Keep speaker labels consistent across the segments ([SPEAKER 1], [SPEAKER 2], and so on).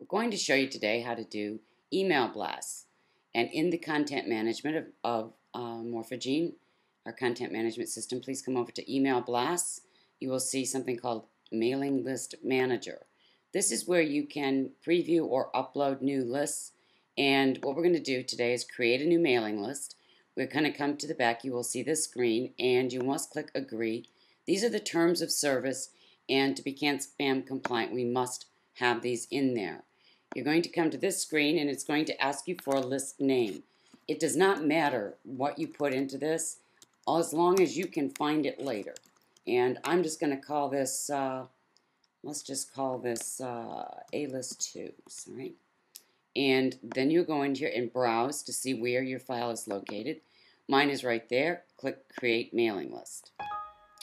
[SPEAKER 1] We're going to show you today how to do email blasts. And in the content management of Morph-Mail, our content management system, please come over to email blasts. You will see something called Mailing List Manager. This is where you can preview or upload new lists. And what we're going to do today is create a new mailing list. We're going to come to the back. You will see this screen, and you must click Agree. These are the terms of service, and to be spam compliant, we must have these in there. You're going to come to this screen, and it's going to ask you for a list name. It does not matter what you put into this, as long as you can find it later. And I'm just going to call this, let's just call this A-List 2s, all right? And then you go in here and browse to see where your file is located. Mine is right there. Click Create Mailing List.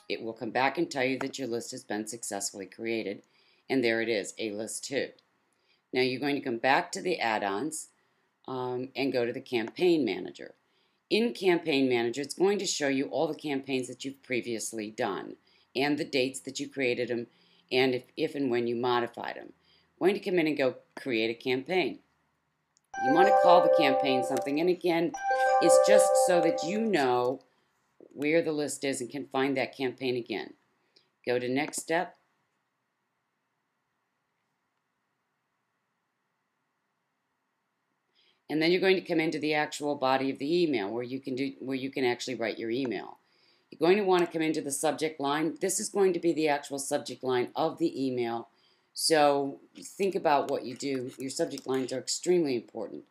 [SPEAKER 1] It will come back and tell you that your list has been successfully created. And there it is, A-List 2. Now you're going to come back to the add-ons and go to the Campaign Manager. In Campaign Manager, it's going to show you all the campaigns that you've previously done and the dates that you created them and if and when you modified them. I'm going to come in and go Create a Campaign. You want to call the campaign something, and again, it's just so that you know where the list is and can find that campaign again. Go to Next Step. And then you're going to come into the actual body of the email where you can actually write your email. You're going to want to come into the subject line. This is going to be the actual subject line of the email. So think about what you do. Your subject lines are extremely important.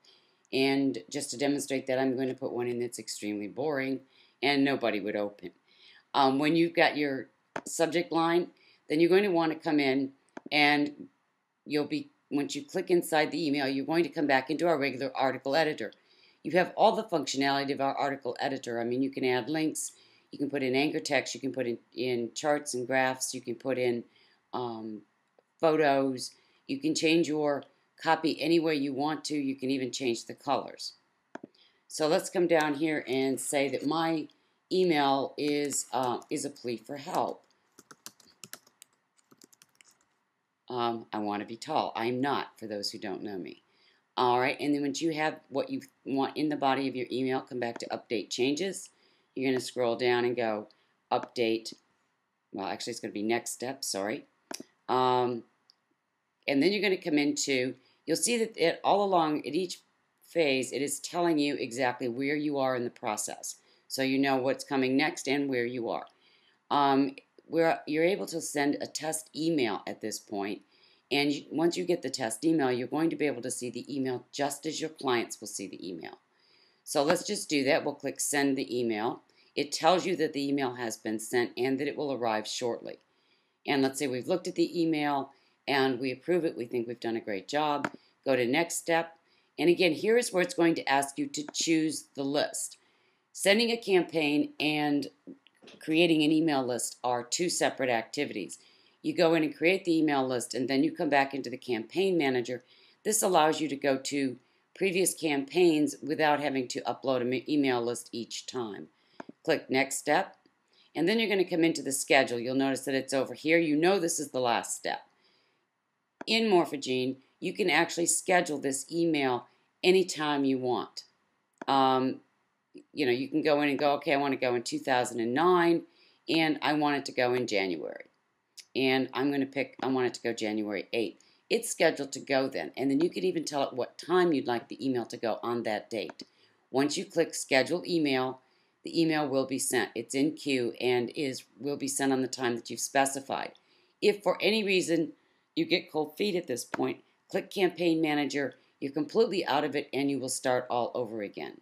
[SPEAKER 1] And just to demonstrate that, I'm going to put one in that's extremely boring and nobody would open. When you've got your subject line, then you're going to want to come in and once you click inside the email, you're going to come back into our regular article editor. You have all the functionality of our article editor. I mean, you can add links, you can put in anchor text, you can put in charts and graphs, you can put in photos, you can change your copy any way you want to, you can even change the colors. So let's come down here and say that my email is a plea for help. I want to be tall. I'm not, for those who don't know me. Alright, and then once you have what you want in the body of your email, come back to Update Changes. You're going to scroll down and go Update, well actually it's going to be Next Step, sorry. And then you're going to come into, you'll see that all along at each phase it is telling you exactly where you are in the process. So you know what's coming next and where you are. You're able to send a test email at this point, and once you get the test email, you're going to be able to see the email just as your clients will see the email. So let's just do that. We'll click Send the Email. It tells you that the email has been sent and that it will arrive shortly. And let's say we've looked at the email and we approve it. We think we've done a great job. Go to Next Step. And again, here is where it's going to ask you to choose the list. Sending a campaign and creating an email list are two separate activities. You go in and create the email list, and then you come back into the Campaign Manager. This allows you to go to previous campaigns without having to upload an email list each time. Click Next Step, and then you're going to come into the schedule. You'll notice that it's over here. You know this is the last step. In Morph-Mail, you can actually schedule this email anytime you want. You can go in and go, okay, I want to go in 2009, and I want it to go in January. And I'm going to pick, I want it to go January 8th. It's scheduled to go then, and then you can even tell it what time you'd like the email to go on that date. Once you click Schedule Email, the email will be sent. It's in queue and will be sent on the time that you've specified. If for any reason you get cold feet at this point, click Campaign Manager. You're completely out of it, and you will start all over again.